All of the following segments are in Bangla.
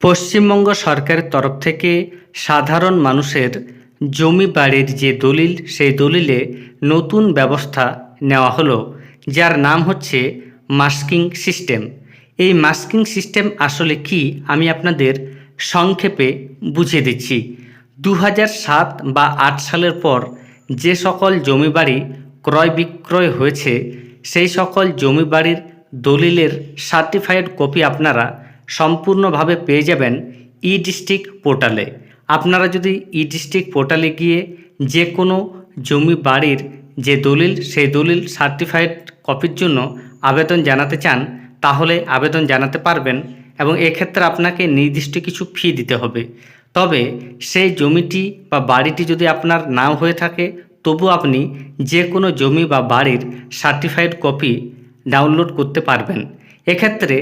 পশ্চিমবঙ্গ সরকারের তরফ থেকে সাধারণ মানুষের জমি বাড়ির যে দলিল, সেই দলিলে নতুন ব্যবস্থা নেওয়া হলো, যার নাম হচ্ছে মাস্কিং সিস্টেম। এই মাস্কিং সিস্টেম আসলে কি, আমি আপনাদের সংক্ষেপে বুঝিয়ে দিচ্ছি। 2007 বা 8 সালের পর যে সকল জমি বাড়ি ক্রয় বিক্রয় হয়েছে, সেই সকল জমি বাড়ির দলিলের সার্টিফাইড কপি আপনারা সম্পূর্ণভাবে পেয়ে যাবেন ই ডিস্ট্রিক্ট পোর্টালে। আপনারা যদি ই ডিস্ট্রিক্ট পোর্টালে গিয়ে যে কোনো জমি বাড়ির যে দলিল, সেই দলিল সার্টিফাইড কপির জন্য আবেদন জানাতে চান, তাহলে আবেদন জানাতে পারবেন এবং এক্ষেত্রে আপনাকে নির্দিষ্ট কিছু ফি দিতে হবে। তবে সেই জমিটি বা বাড়িটি যদি আপনার নাও হয়ে থাকে, তবু আপনি যে কোনো জমি বা বাড়ির সার্টিফাইড কপি ডাউনলোড করতে পারবেন। এক্ষেত্রে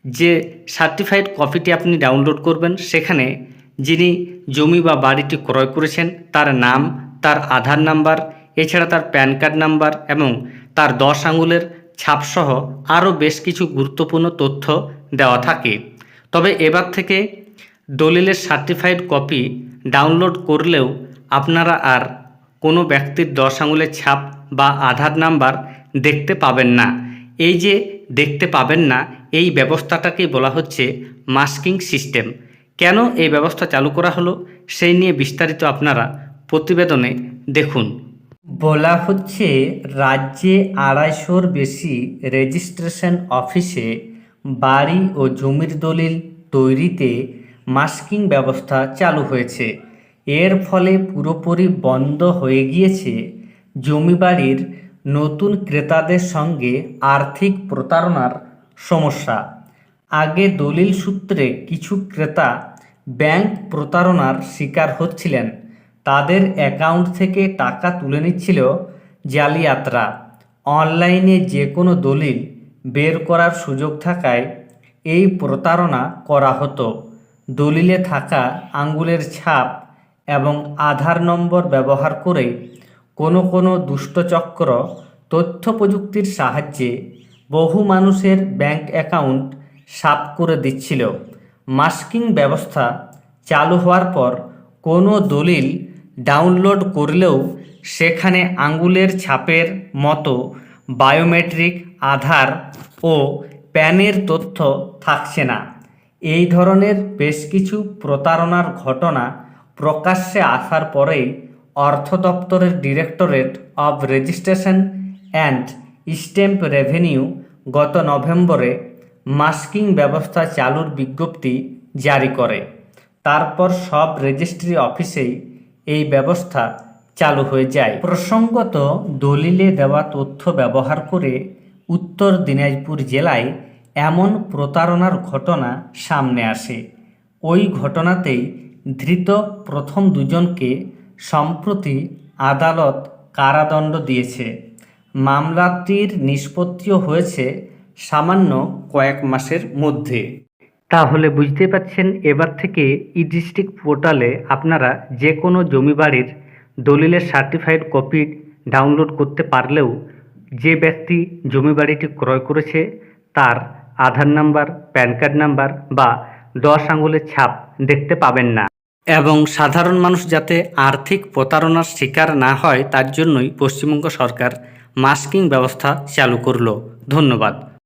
যে সার্টিফাইড কপিটি আপনি ডাউনলোড করবেন, সেখানে যিনি জমি বা বাড়িটি ক্রয় করেছেন তার নাম, তার আধার নাম্বার, এছাড়া তার প্যান কার্ড নাম্বার এবং তার 10 আঙুলের ছাপসহ আরও বেশ কিছু গুরুত্বপূর্ণ তথ্য দেওয়া থাকে। তবে এবার থেকে দলিলের সার্টিফাইড কপি ডাউনলোড করলেও আপনারা আর কোনো ব্যক্তির 10 আঙুলের ছাপ বা আধার নাম্বার দেখতে পাবেন না। এই যে দেখতে পাবেন না, এই ব্যবস্থাটাকেই বলা হচ্ছে মাস্কিং সিস্টেম। কেন এই ব্যবস্থা চালু করা হলো, সেই নিয়ে বিস্তারিত আপনারা প্রতিবেদনে দেখুন। বলা হচ্ছে রাজ্যে 250-র বেশি রেজিস্ট্রেশন অফিসে বাড়ি ও জমির দলিল তৈরিতে মাস্কিং ব্যবস্থা চালু হয়েছে। এর ফলে পুরোপুরি বন্ধ হয়ে গিয়েছে জমি বাড়ির নতুন ক্রেতাদের সঙ্গে আর্থিক প্রতারণার সমস্যা। আগে দলিল সূত্রে কিছু ক্রেতা ব্যাংক প্রতারণার শিকার হচ্ছিলেন। তাদের অ্যাকাউন্ট থেকে টাকা তুলে নিচ্ছিল জালিয়াতরা। অনলাইনে যে কোনো দলিল বের করার সুযোগ থাকায় এই প্রতারণা করা হতো। দলিলে থাকা আঙ্গুলের ছাপ এবং আধার নম্বর ব্যবহার করে কোনো দুষ্টচক্র তথ্য প্রযুক্তির সাহায্যে বহু মানুষের ব্যাংক অ্যাকাউন্ট সাফ করে দিচ্ছিল। মাস্কিং ব্যবস্থা চালু হওয়ার পর কোনো দলিল ডাউনলোড করলেও সেখানে আঙ্গুলের ছাপের মতো বায়োমেট্রিক আধার ও প্যানের তথ্য থাকছে না। এই ধরনের বেশ কিছু প্রতারণার ঘটনা প্রকাশ্যে আসার পরেই অর্থ দপ্তরের directorate of registration and stamp revenue গত নভেম্বরে মাস্কিং ব্যবস্থা চালুর বিজ্ঞপ্তি জারি করে। তারপর সব রেজিস্ট্রি অফিসেই এই ব্যবস্থা চালু হয়ে যায়। প্রসঙ্গত, দলিলে দেওয়া তথ্য ব্যবহার করে উত্তর দিনাজপুর জেলায় এমন প্রতারণার ঘটনা সামনে আসে। ওই ঘটনাতেই ধৃত প্রথম দুজনকে সম্প্রতি আদালত কারাদণ্ড দিয়েছে। মামলাটির নিষ্পত্তিও হয়েছে সামান্য কয়েক মাসের মধ্যে। তাহলে বুঝতে পারছেন, এবার থেকে ই ডিস্ট্রিক্ট পোর্টালে আপনারা যে কোনো জমি বাড়ির দলিলের সার্টিফাইড কপি ডাউনলোড করতে পারলেও যে ব্যক্তি জমি বাড়িটি ক্রয় করেছে তার আধার নাম্বার, প্যান কার্ড নাম্বার বা 10 আঙুলের ছাপ দেখতে পাবেন না। এবং সাধারণ মানুষ যাতে আর্থিক প্রতারণার শিকার না হয়, তার জন্যই পশ্চিমবঙ্গ সরকার মাস্কিং ব্যবস্থা চালু করলো। ধন্যবাদ।